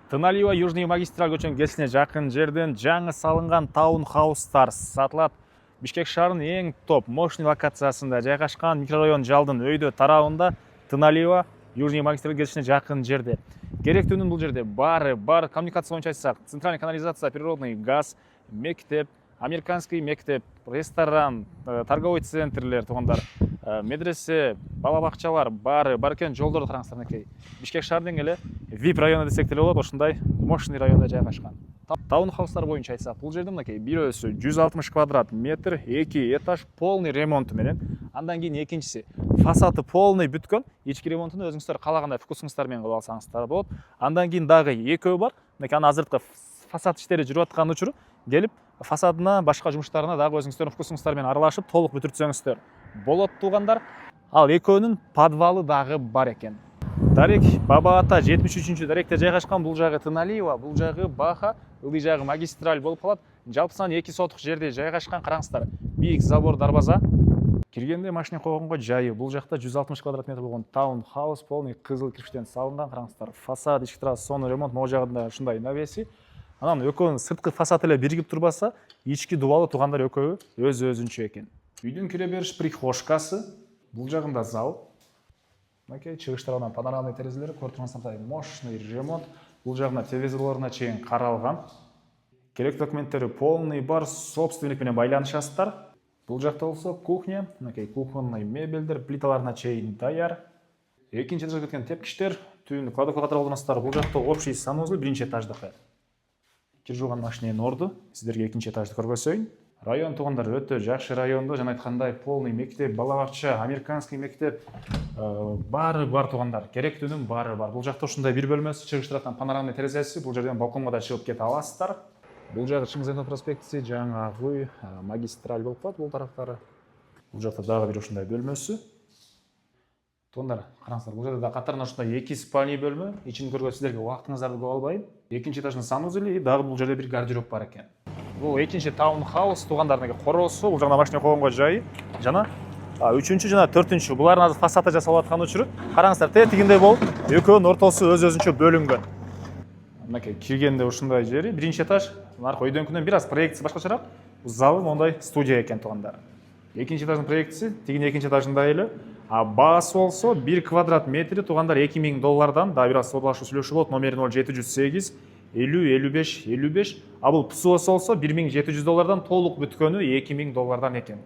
Тыналиева Южный магистраль көчөнүн кесине жакын жерден жаңы салынган таунхаустар сатылат. Бишкек шаарынын эң топ мощный локациясында жайгашкан микрорайон жалдын өйдө тарабында Тыналиева Южный магистраль кесине жакын жерде. Керектүүнүн бул жерде баары бар. Коммуникация боюнча айтсак, центральный канализация, природный газ, мектеп, американский мектеп, ресторан, торговый центрлер, туугандар, медресе, бала бакчалар баары бар экен. Жолдорду караңыздар мынакей. Бишкек шаарынын эле VIP району десек деле болот, ошондой мощный районда жайгашкан. Таунхаустар боюнча айтсак, бул жерде мынакей бирөөсү 160 квадрат метр, 2 этаж, полный ремонту менен. Андан кийин экинчиси фасады полный бүткөн. Ички ремонтуну өзүңүздөр каалагандай вкусуңуздар менен кылып алсаңыздар болот. Андан кийин дагы экөө бар. Мынакей аны азыркы фасад иштери жүрүп аткан учуру келип фасадына, башка жумуштарына дагы өзүңүздөрдүн вкусуңуздар менен аралашып толук бүтүртсөңүздөр болот туугандар. Ал экөөнүн подвалы дагы бар экен. Дарек Баба Ата 73-чү даректе жайгашкан. Бул жагы Тыналиева, бул жагы Баха, ылдый жагы магистраль болуп калат. Жалпы саны 2 сотук жерде жайгашкан. Караңыздар, бийик забор дарбаза. Киргенде машина койгонго жайы. Бул жакта 160 квадрат метр болгон таунхаус полный кызыл кирпичтен салынган. Караңыздар, фасад, ички терраса, сонун ремонт, могу жагында ушундай навеси. Анан экөөнүн сырткы фасад эле биригип турбаса, ички дубалы туугандар экөө өз-өзүнчө экен. Үйдүн кире бериш прихожкасы, бул жагында зал. Мынакей чыгыш тарабынан панорамный терезелери, көрүп тургансыздардай мощный ремонт. Бул жагына телевизорлоруна чейин каралган. Керек документтери полный бар, собственник менен байланышасыздар. Бул жакта болсо кухня, мынакей кухонный мебелдер, плиталарына чейин даяр. Экинчи этажга кеткен тепкичтер, түбүндө кладовка катары колдоносуздар. Бул жакта общий санузел, биринчи этаждыкы. Кир жууган машиненин орду, сиздерге экинчи этажды көргөзөйүн. Район туугандар өтө жакшы райондо, жана айткандай полный мектеп, бала бакча, американский мектеп баары бар туугандар. Керектүүнүн баары бар. Бул жакта ушундай бир бөлмөсү, чыгыш тараптан панорамный терезеси, бул жерден балконго да чыгып кете аласыздар. Бул жагы Чыңгызайнов проспектиси, жаңагы магистраль болуп калат бул тараптары. Бул жакта дагы бир ушундай бөлмөсү. Туугандар, караңыздар, бул жерде да катарына ушундай 2 спальный бөлмө. Ичин көргөзүп сиздерге убактыңыздарды көп албайын. Экинчи этаждын санузели, дагы бул жерде бир гардероб бар экен. Бул экинчи таунхаус туугандар, короосу, бул жагында машина койгонго жайы жана үчүнчү жана төртүнчү. Булардын азыр фасады жасалып аткан учуру. Караңыздар, тетигиндей болуп, экөөнүн ортосу өз-өзүнчө бөлүнгөн. Мынакей киргенде ушундай жери, биринчи этаж, наркы өйдөнкүнөн бир аз проектisi башкачараак. Залы мондай студия экен туугандар. Экинчи этаждын проектisi тигин экинчи этажында эле. Баасы болсо 1 квадрат метри туугандар $2000, да бир аз содалашуу сүйлөшүү болот. Номери 0708 50 55 55. А бул ПСО болсо $1700 толук бүткөнү $2000 экен.